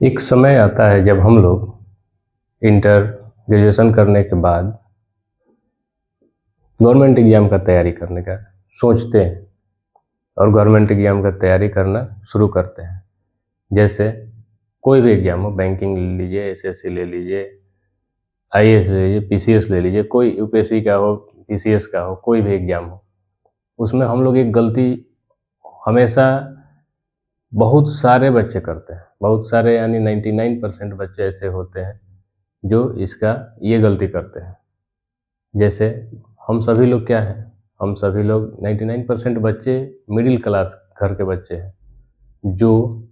एक समय आता है जब हम लोग इंटर ग्रेजुएशन करने के बाद गवर्नमेंट एग्ज़ाम का तैयारी करने का सोचते हैं और गवर्नमेंट एग्ज़ाम का तैयारी करना शुरू करते हैं। जैसे कोई भी एग्ज़ाम हो, बैंकिंग ले लीजिए, एसएससी ले लीजिए, आईएएस ले लीजिए, पीसीएस ले लीजिए, कोई यूपीएससी का हो, पीसीएस का हो, कोई भी एग्ज़ाम हो। उसमें हम लोग एक गलती हमेशा बहुत सारे बच्चे करते हैं। बहुत सारे यानी 99% बच्चे ऐसे होते हैं जो ये गलती करते हैं। जैसे हम सभी लोग क्या हैं? हम सभी लोग 99% बच्चे मिडिल क्लास घर के बच्चे हैं, जो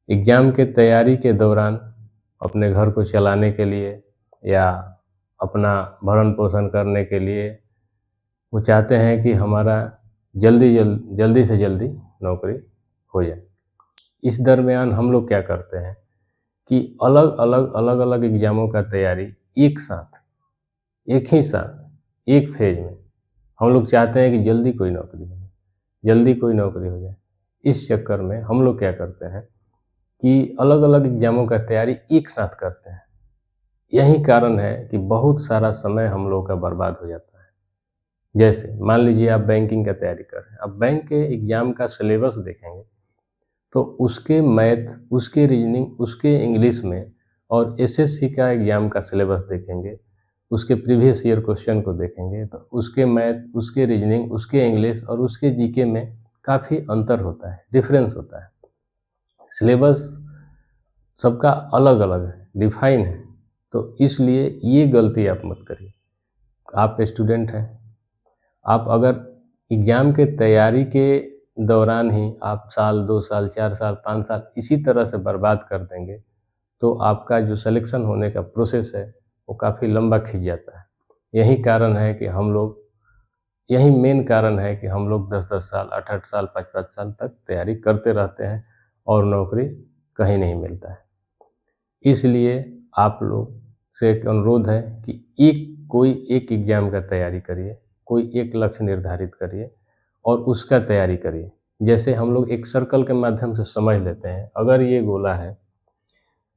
एग्ज़ाम के तैयारी के दौरान अपने घर को चलाने के लिए या अपना भरण-पोषण करने के लिए वो चाहते हैं कि हमारा जल्दी से जल्दी नौकरी हो जाए। इस दरमियान हम लोग क्या करते हैं कि अलग-अलग एग्ज़ामों का तैयारी एक साथ, एक ही साथ, एक फेज़ में हम लोग चाहते हैं कि जल्दी कोई नौकरी हो जाए, जल्दी कोई नौकरी हो जाए। इस चक्कर में हम लोग क्या करते हैं कि अलग-अलग एग्ज़ामों का तैयारी एक साथ करते हैं। यही कारण है कि बहुत सारा समय हम लोगों का बर्बाद हो जाता है। जैसे मान लीजिए आप बैंकिंग का तैयारी कर रहे हैं, अब बैंक के एग्ज़ाम का सिलेबस देखेंगे तो उसके मैथ, उसके रीजनिंग, उसके इंग्लिश में और एसएससी का एग्ज़ाम का सिलेबस देखेंगे, उसके प्रीवियस ईयर क्वेश्चन को देखेंगे तो उसके मैथ, उसके रीजनिंग, उसके इंग्लिश और उसके जीके में काफ़ी अंतर होता है, डिफरेंस होता है। सिलेबस सबका अलग-अलग है, डिफाइन है, तो इसलिए ये गलती आप मत करिए। आप स्टूडेंट हैं, आप अगर एग्ज़ाम के तैयारी के दौरान ही आप साल, 2 साल, 4 साल, 5 साल इसी तरह से बर्बाद कर देंगे, तो आपका जो सिलेक्शन होने का प्रोसेस है, वो काफ़ी लंबा खिंच जाता है। यही मेन कारण है कि हम लोग 10-10 साल, 8-8 साल, 5-5 साल तक तैयारी करते रहते हैं और नौकरी कहीं नहीं मिलता है। इसलिए आप लोग से एक अनुरोध है कि कोई एक एग्ज़ाम का तैयारी करिए, कोई एक लक्ष्य निर्धारित करिए और उसका तैयारी करिए। जैसे हम लोग एक सर्कल के माध्यम से समझ लेते हैं, अगर ये गोला है,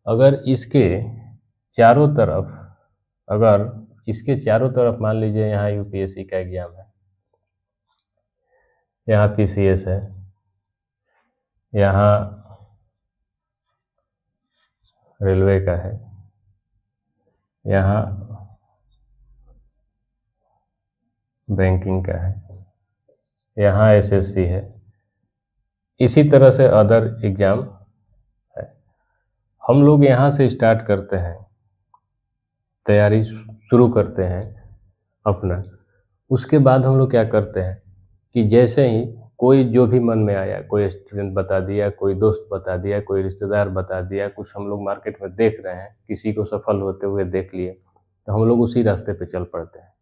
अगर इसके चारों तरफ अगर इसके चारों तरफ मान लीजिए यहाँ यूपीएससी का एग्ज़ाम है, यहाँ पीसीएस है, यहाँ रेलवे का है, यहाँ बैंकिंग का है, यहाँ एसएससी है, इसी तरह से अदर एग्ज़ाम है। हम लोग यहाँ से स्टार्ट करते हैं, तैयारी शुरू करते हैं अपना। उसके बाद हम लोग क्या करते हैं कि जैसे ही कोई जो भी मन में आया, कोई स्टूडेंट बता दिया, कोई दोस्त बता दिया, कोई रिश्तेदार बता दिया, कुछ हम लोग मार्केट में देख रहे हैं, किसी को सफल होते हुए देख लिए, तो हम लोग उसी रास्ते पे चल पड़ते हैं।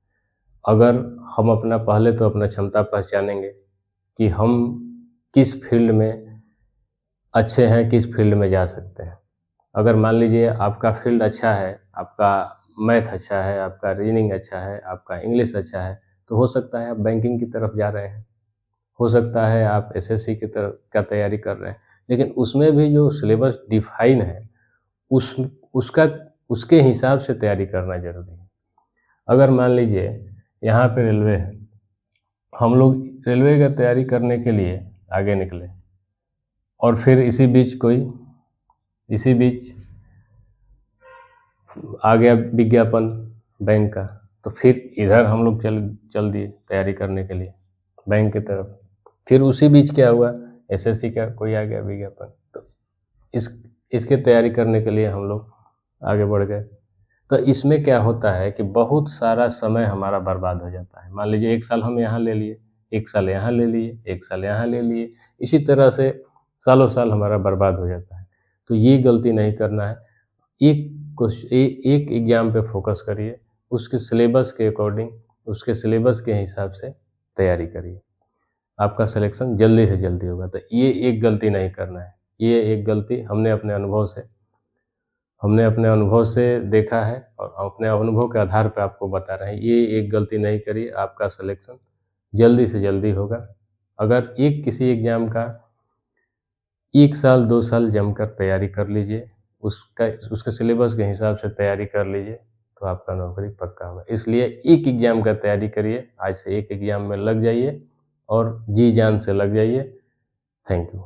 अगर हम पहले तो अपना क्षमता पहचानेंगे कि हम किस फील्ड में अच्छे हैं, किस फील्ड में जा सकते हैं। अगर मान लीजिए आपका फील्ड अच्छा है, आपका मैथ अच्छा है, आपका रीजनिंग अच्छा है, आपका इंग्लिश अच्छा है, तो हो सकता है आप बैंकिंग की तरफ जा रहे हैं, हो सकता है आप एसएससी की तरफ का तैयारी कर रहे हैं। लेकिन उसमें भी जो सिलेबस डिफाइन है, उस उसका उसके हिसाब से तैयारी करना ज़रूरी है। अगर मान लीजिए यहाँ पे रेलवे है, हम लोग रेलवे का तैयारी करने के लिए आगे निकले और फिर इसी बीच आ गया विज्ञापन बैंक का, तो फिर इधर हम लोग चल दिए तैयारी करने के लिए बैंक की तरफ। फिर उसी बीच क्या हुआ, एसएससी का कोई आ गया विज्ञापन, तो इस इसकी तैयारी करने के लिए हम लोग आगे बढ़ गए। तो इसमें क्या होता है कि बहुत सारा समय हमारा बर्बाद हो जाता है। मान लीजिए 1 साल हम यहाँ ले लिए, 1 साल यहाँ ले लिए, 1 साल यहाँ ले लिए, इसी तरह से सालों-साल हमारा बर्बाद हो जाता है। तो ये गलती नहीं करना है। एक एग्ज़ाम पे फ़ोकस करिए, उसके सिलेबस के अकॉर्डिंग, उसके सिलेबस के हिसाब से तैयारी करिए। आपका सिलेक्शन जल्दी से जल्दी होगा। तो ये एक गलती नहीं करना है। ये एक गलती हमने अपने अनुभव से देखा है और अपने अनुभव के आधार पे आपको बता रहे हैं। ये एक गलती नहीं करिए, आपका सिलेक्शन जल्दी से जल्दी होगा। अगर किसी एग्ज़ाम का 1 साल 2 साल जमकर तैयारी कर लीजिए, उसके सिलेबस के हिसाब से तैयारी कर लीजिए, तो आपका नौकरी पक्का होगा। इसलिए एक एग्ज़ाम का तैयारी करिए, आज से एक एग्ज़ाम में लग जाइए और जी-जान से लग जाइए। Thank you.